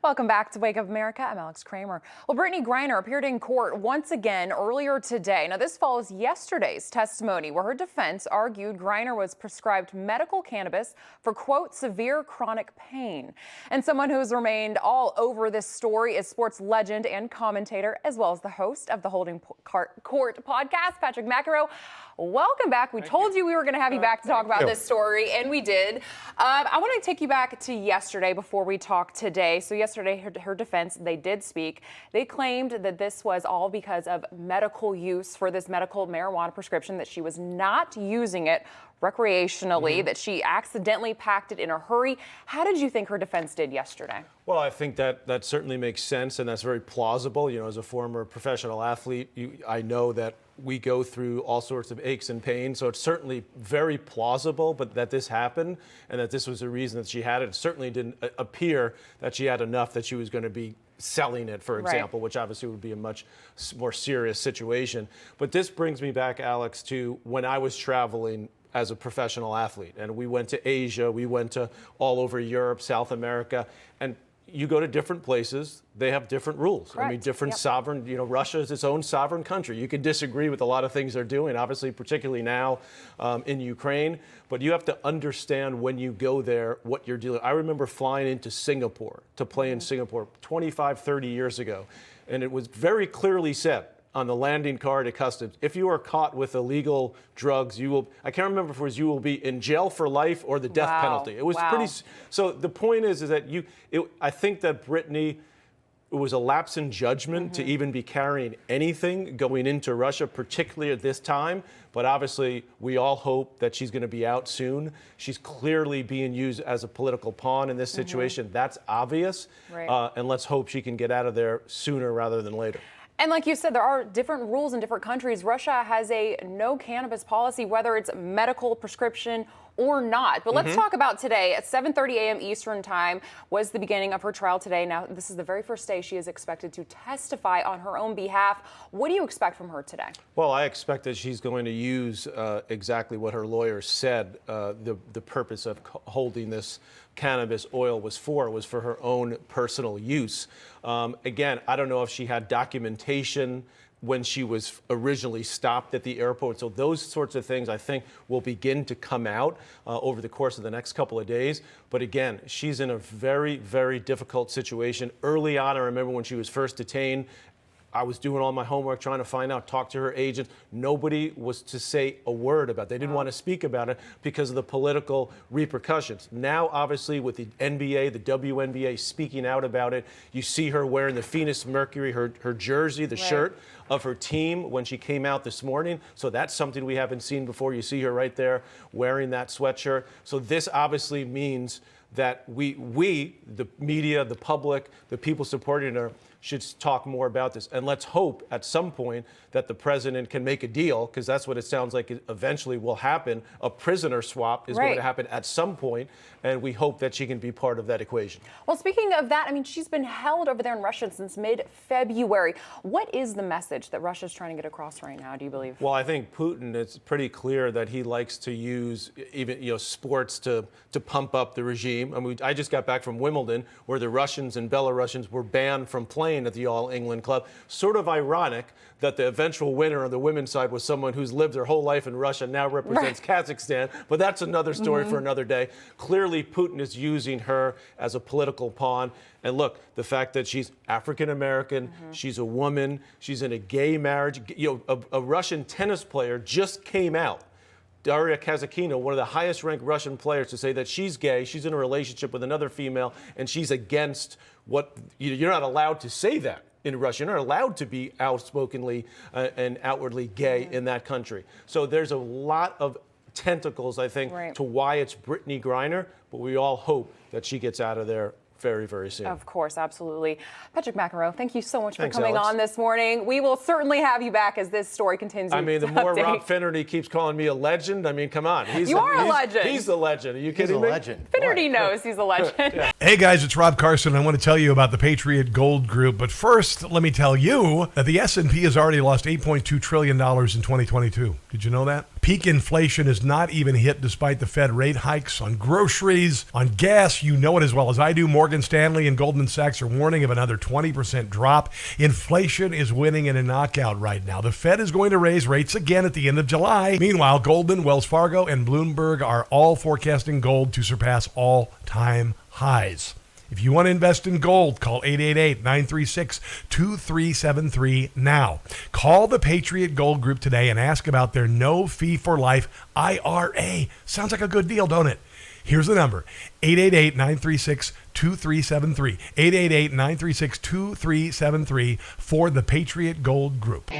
Welcome back to Wake Up America. I'm Alex Kramer. Well, Brittney Griner appeared in court once again earlier today. Now, this follows yesterday's testimony where her defense argued Griner was prescribed medical cannabis for, quote, severe chronic pain. And someone who has remained all over this story is sports legend and commentator, as well as the host of the Holding Court podcast, Patrick McEnroe. Welcome back. We told you we were going to have you back to talk about this story, and we did. I want to take you back to yesterday before we talk today. So yesterday, her defense, they did speak. They claimed that this was all because of medical use for this medical marijuana prescription, that she was not using it recreationally, that she accidentally packed it in a hurry. How did you think her defense did yesterday? Well, I think that certainly makes sense, and that's very plausible. You know, as a former professional athlete, I know that we go through all sorts of aches and pains, so it's certainly very plausible, but that this happened and that this was the reason that she had it. It certainly didn't appear that she had enough that she was going to be selling it, for example, which obviously would be a much more serious situation. But this brings me back, Alex, to when I was traveling as a professional athlete, and we went to Asia, we went to all over Europe, South America, and you go to different places, they have different rules. Correct. I mean, different sovereign, you know, Russia is its own sovereign country. You can disagree with a lot of things they're doing, obviously, particularly now in Ukraine, but you have to understand when you go there what you're dealing with. I remember flying into Singapore to play in Singapore 25, 30 years ago, and it was very clearly said on the landing card at customs, if you are caught with illegal drugs, you will, I can't remember if it was you will be in jail for life or the death penalty. It was pretty, so the point is that I think that Brittney, it was a lapse in judgment to even be carrying anything going into Russia, particularly at this time. But obviously, we all hope that she's going to be out soon. She's clearly being used as a political pawn in this situation. That's obvious. Right. And let's hope she can get out of there sooner rather than later. And like you said, there are different rules in different countries. Russia has a no cannabis policy, whether it's medical, prescription, or not. But let's talk about today. At 7:30 a.m. Eastern time was the beginning of her trial today. Now, this is the very first day she is expected to testify on her own behalf. What do you expect from her today? Well, I expect that she's going to use exactly what her lawyer said the purpose of holding this cannabis oil was for her own personal use. Again, I don't know if she had documentation when she was originally stopped at the airport. So those sorts of things, I think, will begin to come out over the course of the next couple of days. But again, she's in a very, very difficult situation. Early on, I remember when she was first detained, I was doing all my homework, trying to find out, talk to her agent. Nobody was to say a word about it. They didn't want to speak about it because of the political repercussions. Now, obviously, with the NBA, the WNBA speaking out about it, you see her wearing the Phoenix Mercury, her jersey, the shirt of her team when she came out this morning. So that's something we haven't seen before. You see her right there wearing that sweatshirt. So this obviously means that we, the media, the public, the people supporting her, should talk more about this. And let's hope at some point that the president can make a deal, because that's what it sounds like it eventually will happen. A prisoner swap is going to happen at some point, and we hope that she can be part of that equation. Well, speaking of that, I mean, she's been held over there in Russia since mid-February. What is the message that Russia's trying to get across right now, do you believe? Well, I think Putin, it's pretty clear that he likes to use even, sports to pump up the regime. I mean, I just got back from Wimbledon, where the Russians and Belarusians were banned from playing at the All England Club. Sort of ironic that the eventual winner on the women's side was someone who's lived their whole life in Russia, now represents Kazakhstan, but that's another story for another day. Clearly, Putin is using her as a political pawn. And look, the fact that she's African-American, she's a woman, she's in a gay marriage. A Russian tennis player just came out, Daria Kazatkina, one of the highest-ranked Russian players, to say that she's gay, she's in a relationship with another female, and she's against what you're not allowed to say that in Russia. You're not allowed to be outspokenly and outwardly gay in that country. So there's a lot of tentacles, I think, to why it's Brittney Griner, but we all hope that she gets out of there very, very soon. Of course, absolutely. Patrick McEnroe, thank you so much for coming on this morning. We will certainly have you back as this story continues. I mean, the more Rob Finnerty keeps calling me a legend, I mean, come on. You are a legend. He's the legend. Are you kidding me? He's a legend. Finnerty knows he's a legend. Hey guys, it's Rob Carson. I want to tell you about the Patriot Gold Group. But first, let me tell you that the S&P has already lost $8.2 trillion in 2022. Did you know that? Peak inflation is not even hit despite the Fed rate hikes on groceries, on gas. You know it as well as I do. Morgan Stanley and Goldman Sachs are warning of another 20% drop. Inflation is winning in a knockout right now. The Fed is going to raise rates again at the end of July. Meanwhile, Goldman, Wells Fargo, and Bloomberg are all forecasting gold to surpass all-time highs. If you want to invest in gold, call 888-936-2373 now. Call the Patriot Gold Group today and ask about their no-fee-for-life IRA. Sounds like a good deal, don't it? Here's the number, 888-936-2373, 888-936-2373 for the Patriot Gold Group.